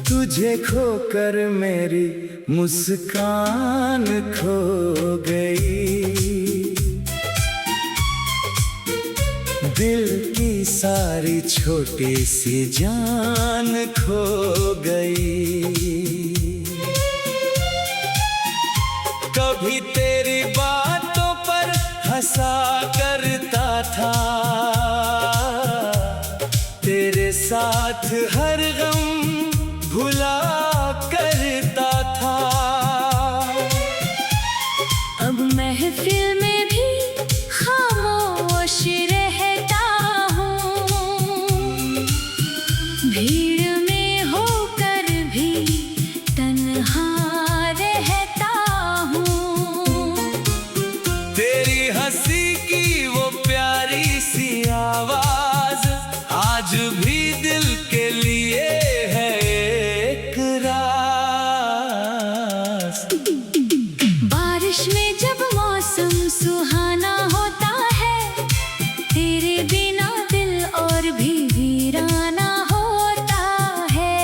तुझे खोकर मेरी मुस्कान खो गई, दिल की सारी छोटी सी जान खो गई। कभी तेरी बातों पर हंसा करता था, तेरे साथ हर गम भुला करता था। अब महफिल में भी खामोश रहता हूँ, भीड़ में होकर भी तन्हा रहता हूँ। तेरी हंसी की वो प्यारी सी आवाज आज भी दिल के लिए है एक राज। बारिश में जब मौसम सुहाना होता है, तेरे बिना दिल और भी वीराना होता है।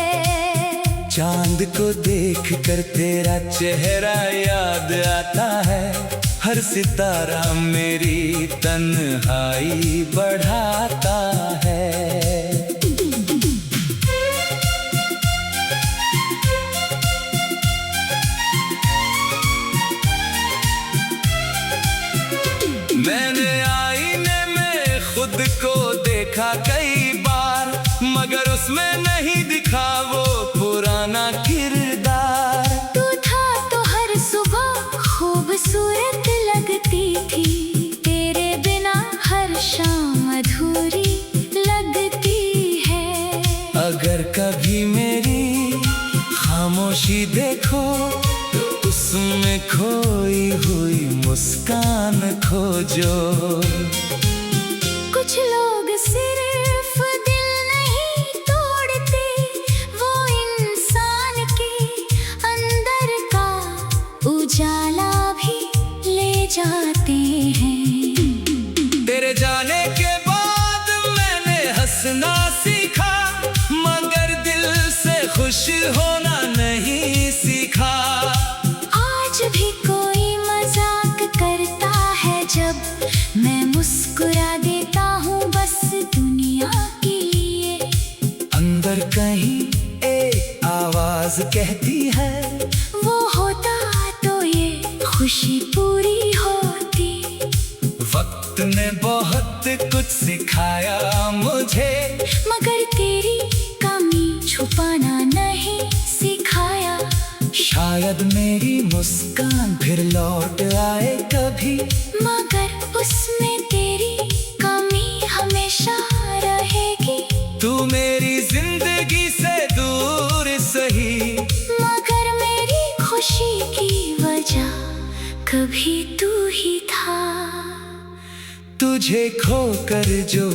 चांद को देख कर तेरा चेहरा याद आता है, हर सितारा मेरी तन्हाई बढ़ाता है। मैंने आईने में खुद को देखा कई बार, मगर उसमें नहीं दिखा वो पुराना किरदार। तू था तो हर सुबह खूबसूरत लगती थी, तेरे बिना हर शाम अधूरी लगती है। अगर कभी मेरी खामोशी देखो तो उसमें खोई हुई मुस्कान खोजो। कुछ लोग सिर्फ दिल नहीं तोड़ते, वो इंसान के अंदर का उजाला भी ले जाते हैं। तेरे जाने के बाद मैंने हंसना सीखा, मगर दिल से खुश होना नहीं सीखा। आज भी कोई मजाक करता है जब मैं मुस्कुरा देता हूँ बस दुनिया के लिए। अंदर कहीं एक आवाज कहती है, वो होता तो ये खुशी पूरी होती। वक्त ने बहुत कुछ सिखाया मुझे, मगर तेरी कमी छुपाना नहीं सिखाया। शायद मेरी मुस्कान फिर लौट आए कभी, मगर उसमें तेरी कमी हमेशा रहेगी। तू मेरी जिंदगी से दूर सही, मगर मेरी खुशी की वजह कभी तू ही था। तुझे खोकर जो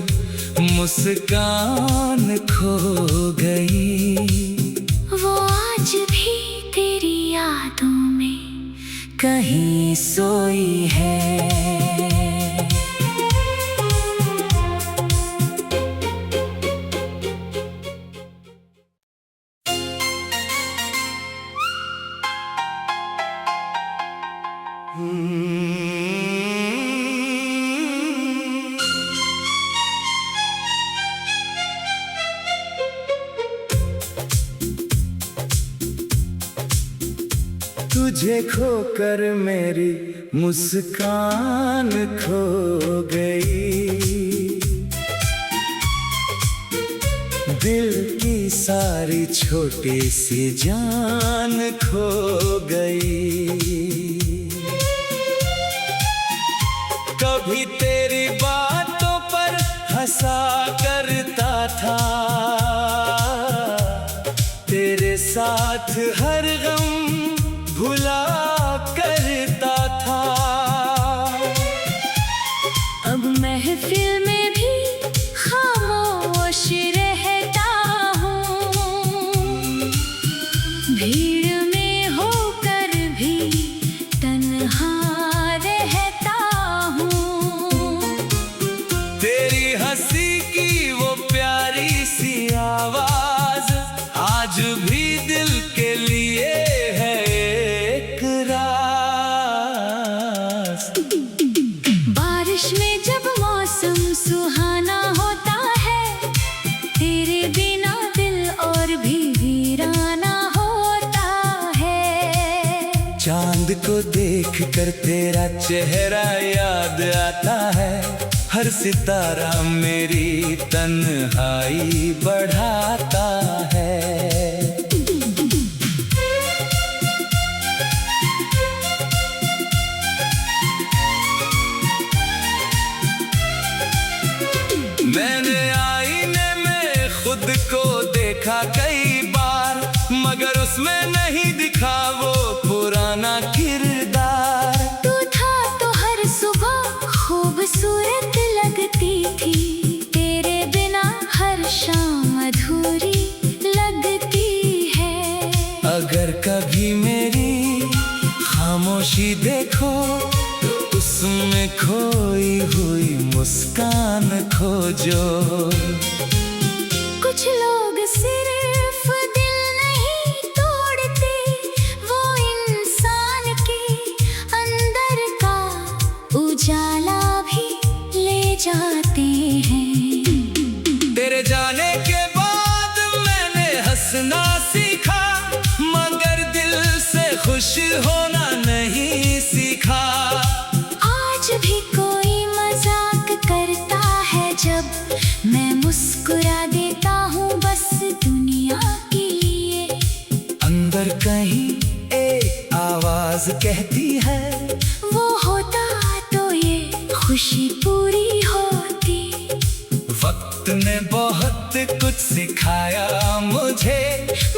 मुस्कान खो गई, वो आज भी तेरी यादों में कहीं सोई है। तुझे खोकर मेरी मुस्कान खो गई, दिल की सारी छोटी सी जान खो गई। कभी तेरी बातों पर हंसा करता था, तेरे साथ हर गम भुला करता था। अब महफिल में भी खामोश रहता हूँ, भीड़ में हो देख कर तेरा चेहरा याद आता है। हर सितारा मेरी तन्हाई बढ़ाता है। मैंने आईने में खुद को देखा कई बार, मगर उसमें नहीं दिखा वो पुराना किरदार। तू था तो हर सुबह खूबसूरत लगती थी, तेरे बिना हर शाम अधूरी लगती है। अगर कभी मेरी खामोशी देखो तो उसमें खोई हुई मुस्कान खोजो। कुछ लोग सिर्फ दिल नहीं तोड़ते, वो इंसान के अंदर का उजाला भी ले जाते हैं। तेरे जाने के बाद मैंने हंसना सीखा, मगर दिल से खुश होना नहीं सीखा। आज भी कोई मजाक करता है जब मैं मुस्कुरा देता हूँ बस दुनिया के लिए। अंदर कहीं एक आवाज कहती है, वो होता तो ये खुशी पूरी होती। वक्त ने बहुत कुछ सिखाया मुझे,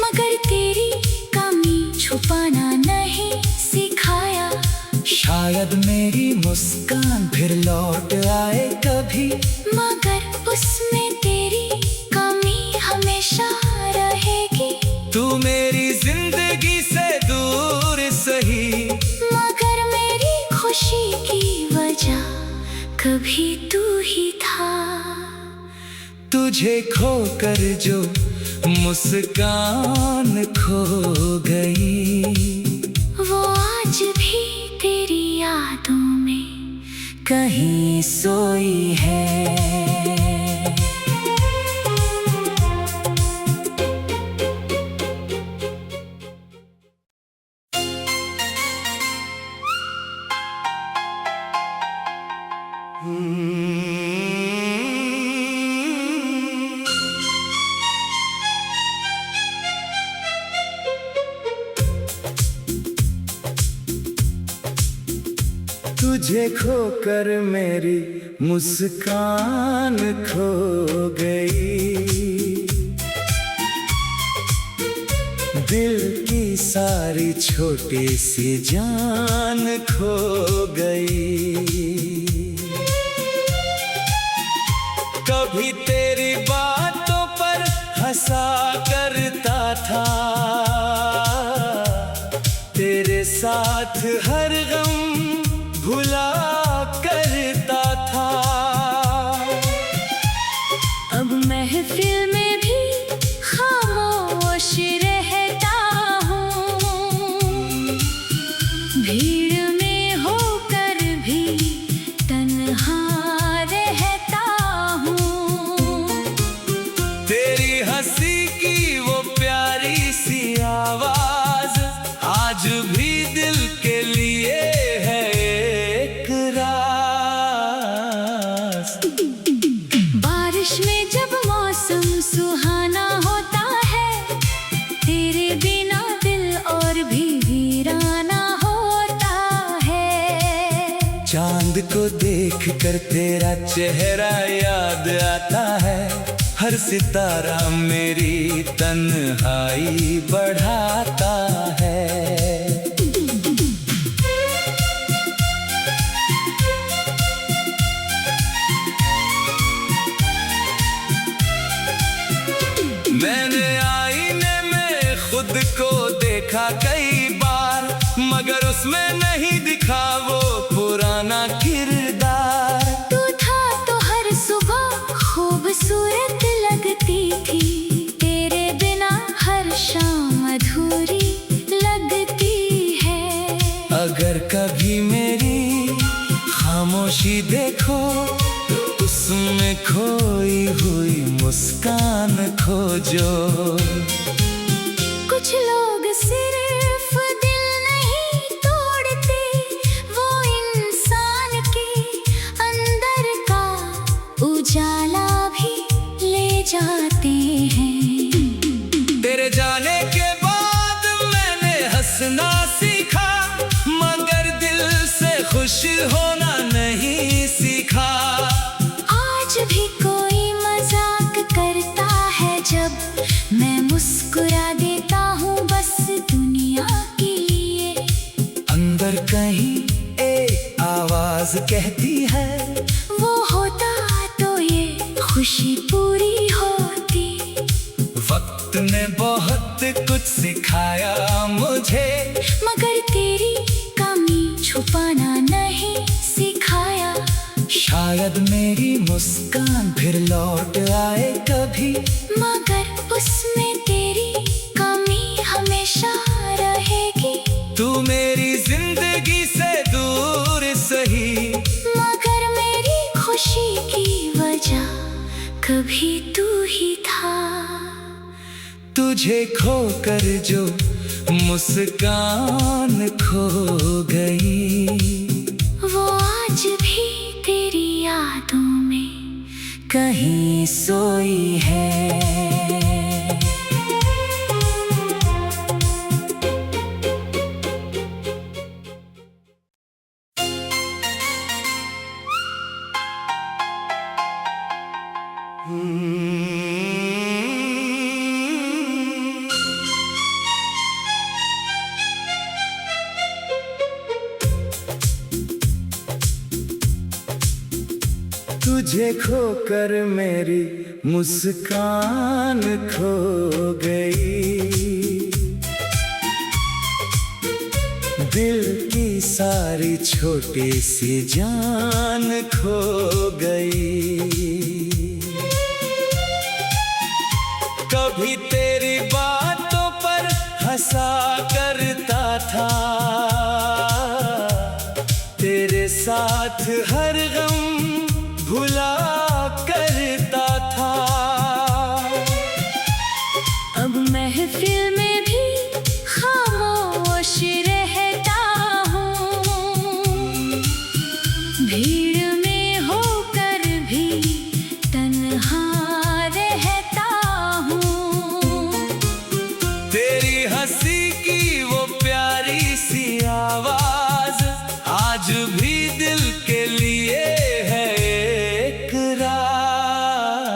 मगर तेरी कमी छुपाना नहीं सिखाया। शायद मेरी मुस्कान फिर लौट आए कभी, मगर उसमें तेरी कमी हमेशा रहेगी। तू मेरी जिंदगी से दूर सही, मगर मेरी खुशी की वजह कभी तू ही था। तुझे खोकर जो मुस्कान खो गई, वो आज भी तेरी यादों में कहीं सोई है। तुझे खोकर मेरी मुस्कान खो गई, दिल की सारी छोटी सी जान खो गई। कभी तेरी बातों पर हंसा करता था, तेरे साथ हर गम भुला करता था। अब महफिल में भी खामोश रहता हूँ, भीड़ में होकर भी तन्हा रहता हूँ। तेरी हंसी की वो प्यारी सी आवाज आज भी दिल के लिए है एक राज। बारिश में जब मौसम सुहाना होता है, तेरे बिना दिल और भी वीराना होता है। चांद को देख कर तेरा चेहरा याद आता है, हर सितारा मेरी तन्हाई बढ़ाता है। मैंने आईने में खुद को देखा कई बार, मगर उसमें नहीं दिखा वो पुराना किरदार। तू था तो हर सुबह खूबसूरत लगती थी, तेरे बिना हर शाम अधूरी लगती है। अगर कभी मेरी खामोशी देखो तो उसमें खोई हुई मुस्कान खोजो। कुछ लोग सिर्फ दिल नहीं तोड़ते, जाते हैं। तेरे जाने के बाद मैंने हंसना सीखा, मगर दिल से खुश होना नहीं सीखा। आज भी कोई मजाक करता है जब मैं मुस्कुरा देता हूँ बस दुनिया के लिए। अंदर कहीं एक आवाज कहती है, वो होता तो ये खुशी पूरी होती। वक्त ने बहुत कुछ सिखाया मुझे, मगर तेरी कमी छुपाना नहीं सिखाया। शायद मेरी मुस्कान फिर लौट आए कभी, मगर उसमें तेरी कमी हमेशा रहेगी। तू मेरी जिंदगी से दूर सही, मगर मेरी खुशी की वजह कभी तू ही था। तुझे खोकर जो मुस्कान खो गई, वो आज भी तेरी यादों में कहीं सोई है। तुझे खोकर मेरी मुस्कान खो गई, दिल की सारी छोटी सी जान खो गई। कभी तेरी बातों पर हंसा करता था, तेरे साथ हर गम भुला करता था। अब महफिल में भी खामोश रहता हूँ, भीड़ में होकर भी तन्हा रहता हूँ। तेरी हंसी की वो प्यारी सी आवाज आज भी दिल के लिए है एक राज।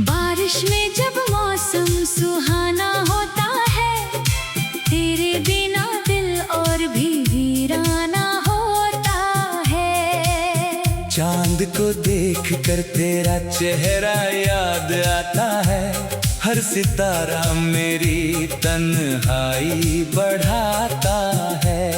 बारिश में जब मौसम सुहाना होता है, तेरे बिना दिल और भी वीराना होता है। चांद को देख कर तेरा चेहरा याद आता है, हर सितारा मेरी तन्हाई बढ़ाता है।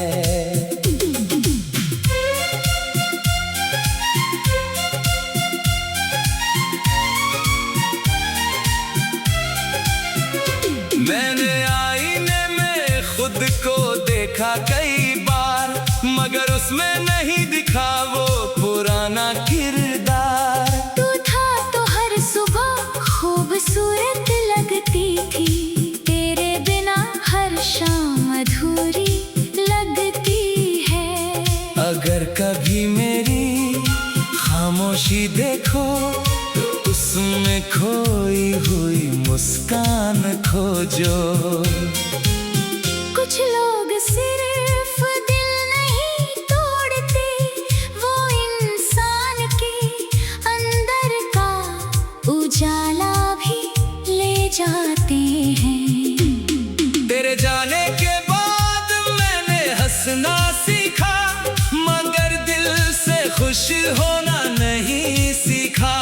मैंने आईने में खुद को देखा कई बार, मगर उसमें नहीं दिखा वो पुराना किरदार। तू था तो हर सुबह खूबसूरत लगती थी, तेरे बिना हर शाम अधूरी लगती है। अगर कभी मेरी खामोशी देखो तो उसमें खोई हुई मुस्कान खोजो। कुछ लोग सिर्फ दिल नहीं तोड़ते, वो इंसान के अंदर का उजाला भी ले जाते हैं। तेरे जाने के बाद मैंने हंसना सीखा, मगर दिल से खुश होना नहीं सीखा।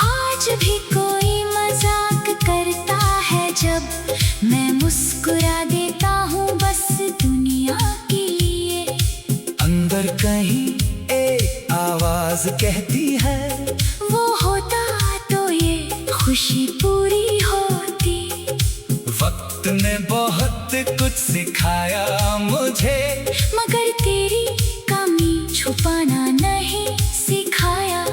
आज भी कोई मजाक करता है जब मैं मुस्कुरा देता हूँ बस दुनिया के लिए। अंदर कहीं एक आवाज कहती है, वो होता तो ये खुशी पूरी होती। वक्त ने बहुत कुछ सिखाया मुझे, मगर तेरी कमी छुपाना नहीं सिखाया।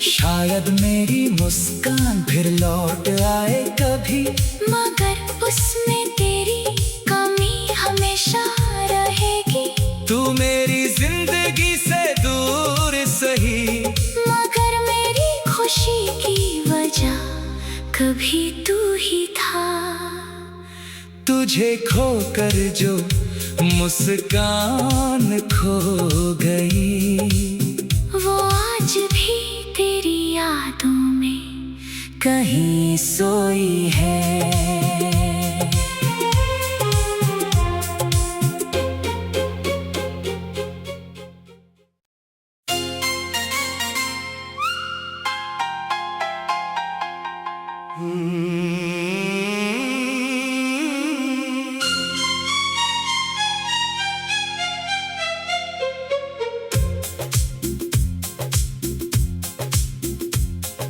शायद मेरी मुस्कान फिर लौट आए कभी, मगर उसमें तेरी कमी हमेशा रहेगी। तू मेरी जिंदगी से दूर सही, मगर मेरी खुशी की वजह कभी तू ही था। तुझे खोकर जो मुस्कान खो गई, वो आज भी तेरी यादों में कहीं सोई है।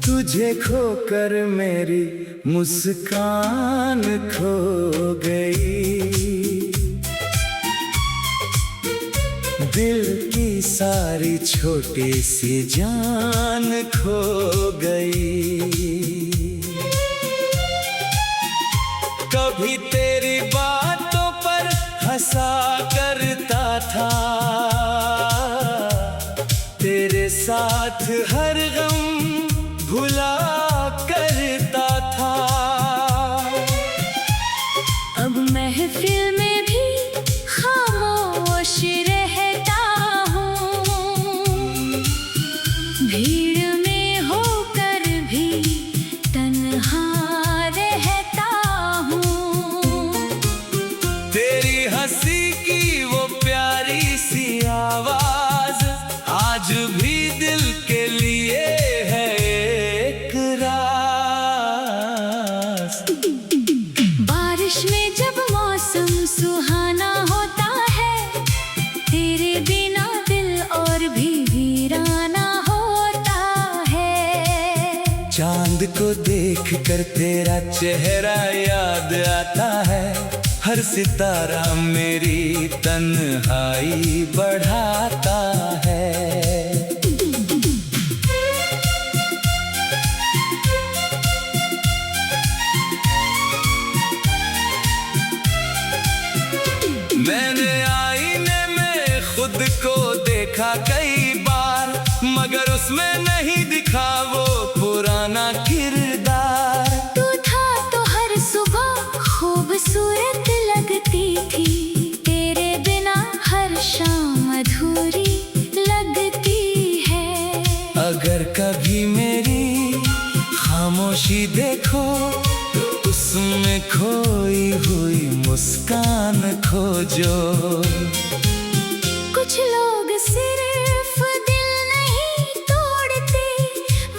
तुझे खोकर मेरी मुस्कान खो गई, दिल की सारी छोटी सी जान खो गई। कभी तेरी बातों पर हंसा करता था, तेरे साथ हर गम भुला करता था। अब महफिल में भी खामोश रहता हूँ, भीड़ में होकर भी तन्हा रहता हूँ। तेरी हंसी की वो प्यारी सी आवाज आज भी दिल के लिए है एक राज। बारिश में जब मौसम सुहाना होता है, तेरे बिना दिल और भी वीराना होता है। चांद को देख कर तेरा चेहरा याद आता है, हर सितारा मेरी तन्हाई बढ़ाता है। मैंने आईने में खुद को देखा कई बार, मगर उसमें नहीं दिखा वो पुराना किरदार। तू था तो हर सुबह खूबसूरत लगती थी, तेरे बिना हर शाम अधूरी लगती है। अगर कभी मेरी खामोशी देखो, तो उसमें खोई हुई मुस्कान खोजो। कुछ लोग सिर्फ दिल नहीं तोड़ते,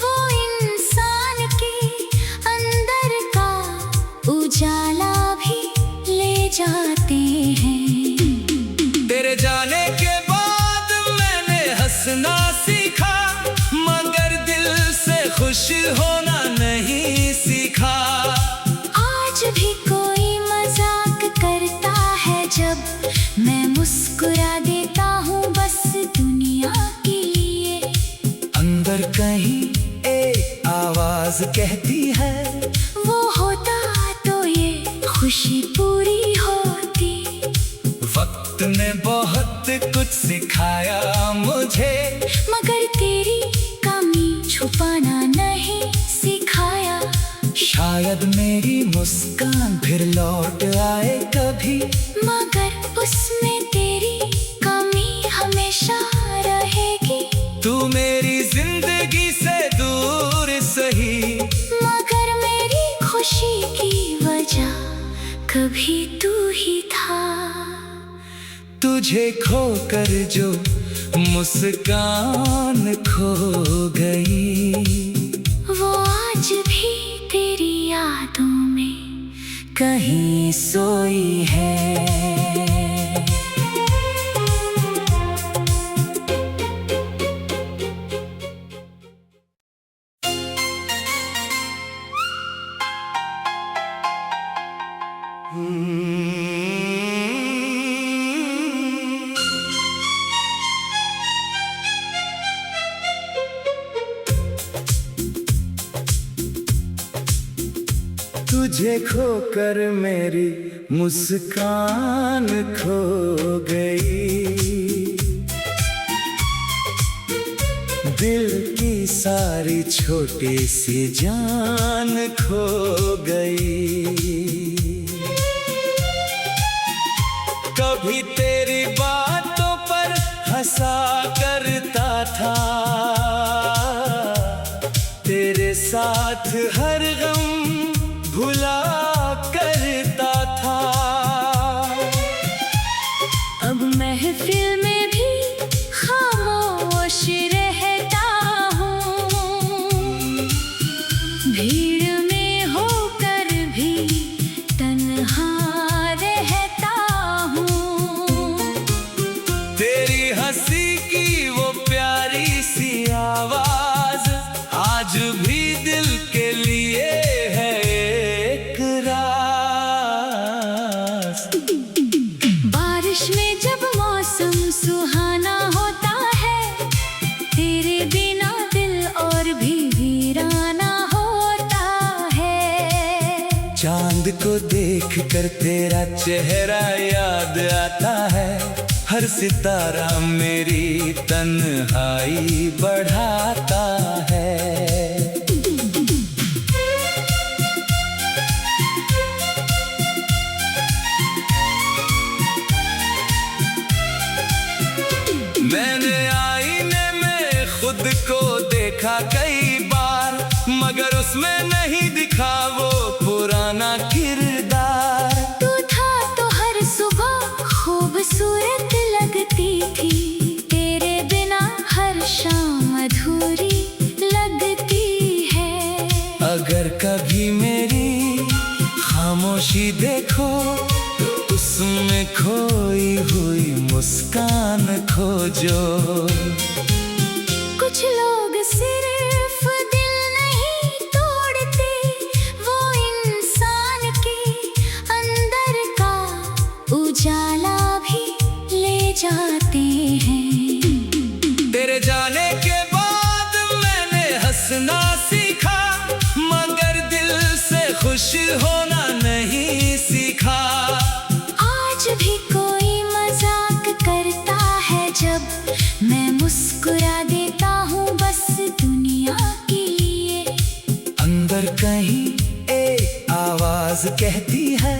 वो इंसान के अंदर का उजाला भी ले जाते हैं। तेरे जाने के बाद मैंने हंसना सीखा, मगर दिल से खुश होना नहीं सीखा। आज भी कोई मजाक करता है जब मैं मुस्कुरा देता हूँ बस दुनिया के लिए। अंदर कहीं एक आवाज कहती है, वो होता तो ये खुशी पूरी होती। वक्त ने बहुत कुछ सिखाया मुझे, मगर तेरी कमी छुपाना नहीं सिखाया। शायद मेरी मुस्कान फिर लौट आए कभी, मगर उसमें तेरी कमी हमेशा रहेगी। तू मेरी जिंदगी से दूर सही, मगर मेरी खुशी की वजह कभी तू ही था। तुझे खोकर जो मुस्कान खो गई, वो आज भी तेरी यादों में कहीं सोई है। तुझे खोकर मेरी मुस्कान खो गई, दिल की सारी छोटी सी जान खो गई। कभी तेरी बातों पर हंसा करता था, तेरे साथ हर गम भुला करता था। अब महफिल में भी खामोश रहता हूँ, भीड़ में होकर भी तन्हा रहता हूँ। तेरी हंसी की वो प्यारी सी आवाज आज भी दिल के लिए है एक राज। बारिश में जब मौसम सुहाना होता है, तेरे बिना दिल और भी वीराना होता है। चांद को देख कर तेरा चेहरा याद आता है, हर सितारा मेरी तन्हाई बढ़ाता है। मैंने आईने में खुद को देखा कई बार, मगर उसमें नहीं दिखा वो पुराना किरदार। तू था तो हर सुबह खूबसूरत लगती थी, तेरे बिना हर शाम अधूरी लगती है। अगर कभी मेरी खामोशी देखो तो उसमें खोई हुई मुस्कान खोजो। कुछ लोग सिर्फ दिल नहीं तोड़ते, वो इंसान के अंदर का उजाला भी ले जाते हैं। तेरे जाने के बाद मैंने हंसना सीखा, मगर दिल से खुश होना नहीं सीखा। आज भी कोई मजाक करता है जब मैं मुस्कुरा देता हूँ बस दुनिया के लिए। अंदर कहीं एक आवाज कहती है,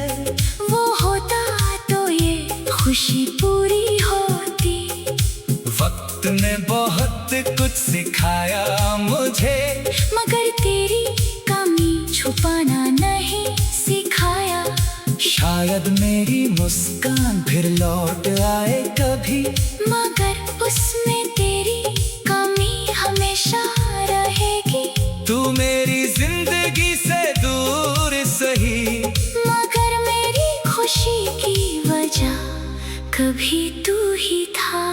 वो होता तो ये खुशी पूरी होती। वक्त ने बहुत कुछ सिखाया मुझे, मगर तेरी कमी छुपाना नहीं सिखाया। शायद मेरी मुस्कान फिर लौट आए कभी, मगर उसमें तेरी कमी हमेशा रहेगी। तू मेरी जिंदगी से दूर सही, मगर मेरी खुशी की वजह कभी तू ही था।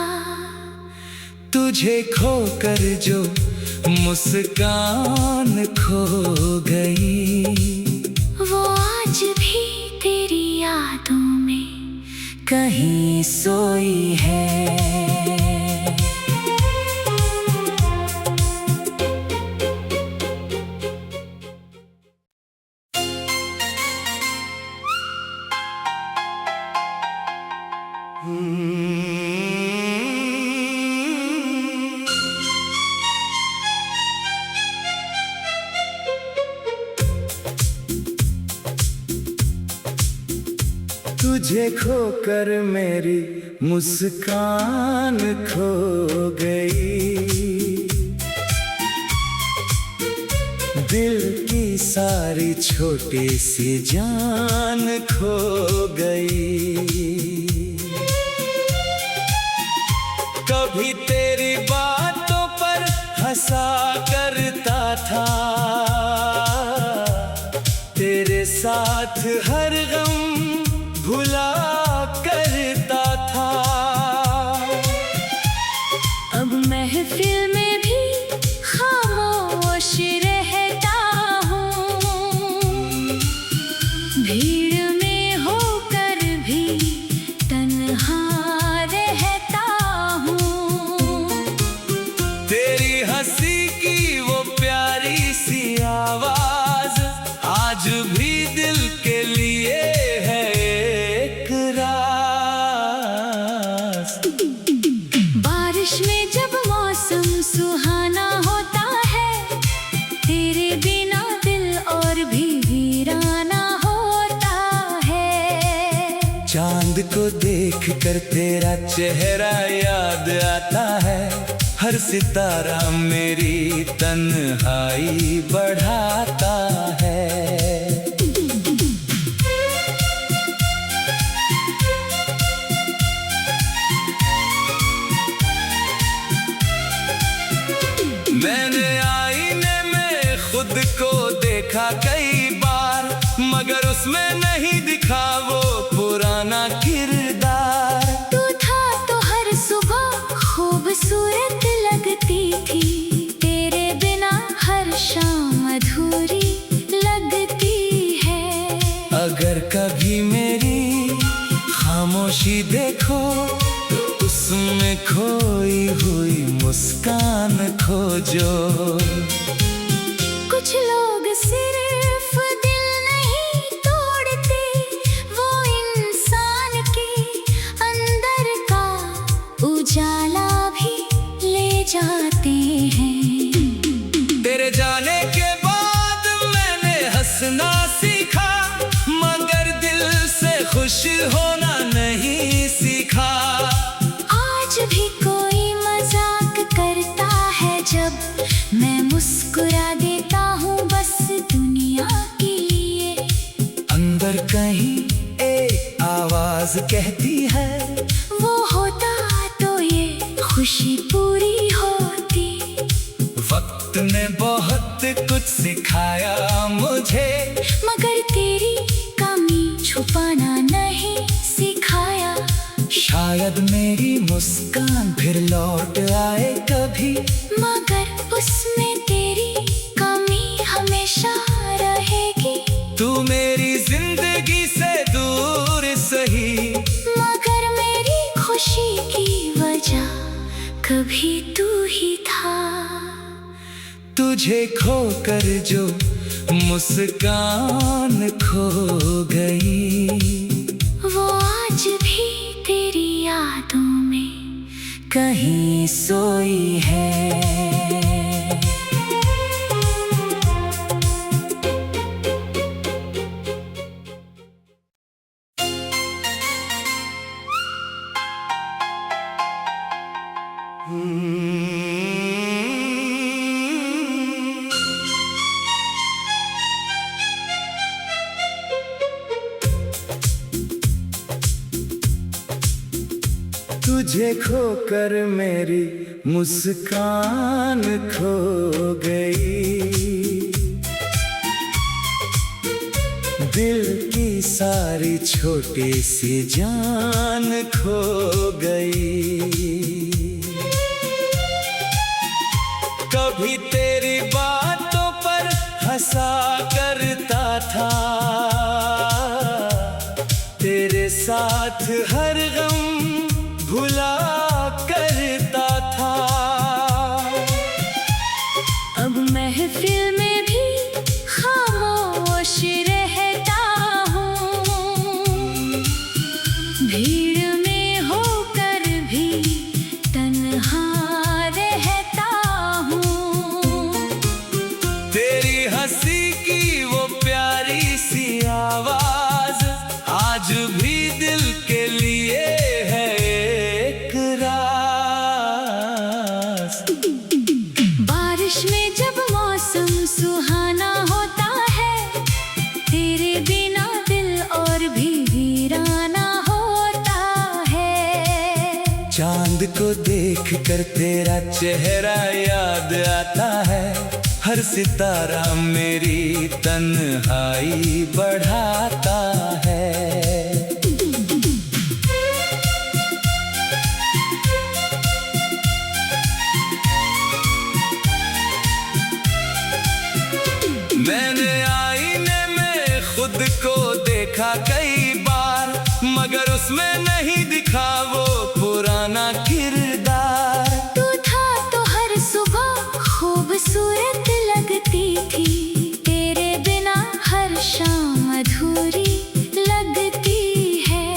तुझे खोकर जो मुस्कान खो गई, वो आज भी तेरी यादों में कहीं सोई है। तुझे खोकर मेरी मुस्कान खो गई, दिल की सारी छोटी सी जान खो गई। कभी तेरी बातों पर हंसा करता था, तेरे साथ हर गम भुला करता था। अब महफिल में भी खामोश रहता हूँ, भीड़ में होकर भी तन्हा रहता हूँ। तेरी हंसी की वो प्यारी सी आवाज आज भी दिल के लिए है एक राज। बारिश में जब मौसम सुहाना होता है, चांद को देख कर तेरा चेहरा याद आता है, हर सितारा मेरी तन्हाई बढ़ाता है। मैंने आईने में खुद को देखा कई बार, मगर उसमें नहीं दिखा वो पुराना किरदार। तू था तो हर सुबह खूबसूरत लगती थी, तेरे बिना हर शाम अधूरी लगती है। अगर कभी मेरी खामोशी देखो तो उसमें खोई हुई मुस्कान खोजो। कुछ लोग सिर्फ दिल नहीं तोड़ते, वो इंसान के अंदर का उजाला भी ले जाते हैं। तेरे जाने के बाद मैंने हंसना सीखा, मगर दिल से खुश होना नहीं सीखा। आज भी कोई मजाक करता है जब मैं मुस्कुरा देता हूँ बस दुनिया के लिए। अंदर कहीं एक आवाज कहती है, वो होता तो ये खुशी पूरी होती। वक्त ने बहुत कुछ सिखाया मुझे, मगर तेरी कमी छुपाना नहीं सिखाया। शायद मेरी मुस्कान फिर लौट आए कभी, मगर उसमें तेरी कमी हमेशा रहेगी। तू मेरी जिंदगी से दूर सही, मगर मेरी खुशी की वजह कभी तू ही था। तुझे खोकर जो मुस्कान खो गई, वो आज भी तेरी यादों में कहीं सोई है। तुझे खोकर मेरी मुस्कान खो गई, दिल की सारी छोटी सी जान खो गई। कभी तेरी बातों पर हंसा करता था, तेरे साथ हर गम भुला करता था। अब महफिल में भी खामोश रहता हूँ, भीड़ में होकर भी तन्हा रहता हूँ। तेरी हंसी की वो प्यारी सी आवाज आज भी दिल के लिए है एक राज। बारिश में जब मौसम सुहाना होता है, तेरे बिना दिल और भी वीराना होता है। चांद को देख कर तेरा चेहरा याद आता है, हर सितारा मेरी तन्हाई बढ़ाता है। मैंने आईने में खुद को देखा कई बार, मगर उसमें नहीं दिखा वो पुराना किरदार। तू था तो हर सुबह खूबसूरत लगती थी, तेरे बिना हर शाम अधूरी लगती है।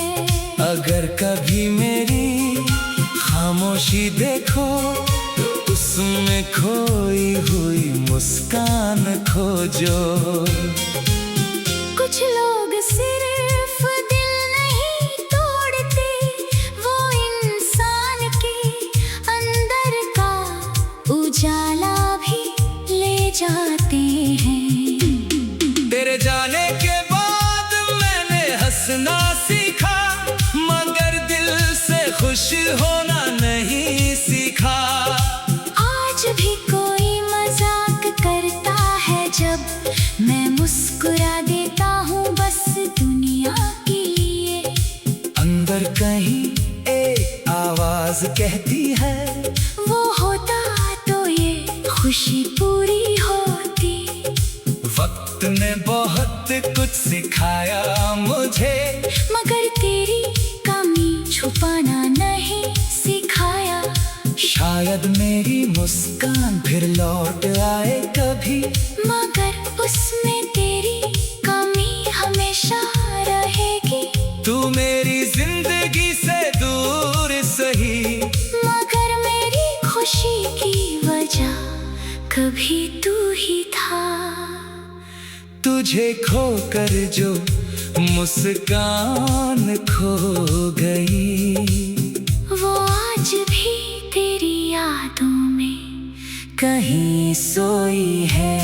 अगर कभी मेरी खामोशी देखो तो उसमें खोई हुई मुस्कान खोजो। कुछ लोग सिर्फ दिल नहीं तोड़ जाते हैं। तेरे जाने के बाद मैंने हंसना सीखा, मगर दिल से खुश होना नहीं सीखा। आज भी कोई मजाक करता है जब मैं मुस्कुरा देता हूँ बस दुनिया के लिए। अंदर कहीं एक आवाज कहती है, वो होता तो ये खुशी पूरी होती। वक्त ने बहुत कुछ सिखाया मुझे, मगर तेरी कमी छुपाना नहीं सिखाया। शायद मेरी मुस्कान फिर लौट आए कभी, मगर उसमें तेरी कमी हमेशा रहेगी। तू मेरी जिंदगी से दूर सही, मगर मेरी खुशी की वजह कभी तू ही था। तुझे खोकर जो मुस्कान खो गई, वो आज भी तेरी यादों में कहीं सोई है।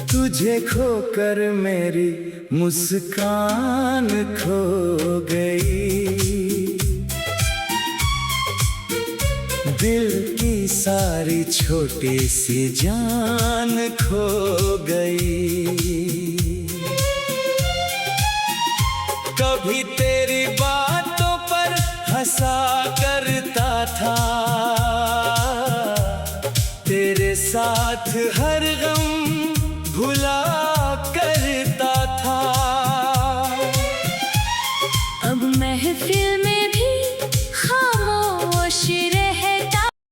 तुझे खोकर मेरी मुस्कान खो गई, दिल की सारी छोटी सी जान खो गई। कभी तेरी बातों पर हंसा करता था, तेरे साथ हर गम भुला करता था। अब महफिल में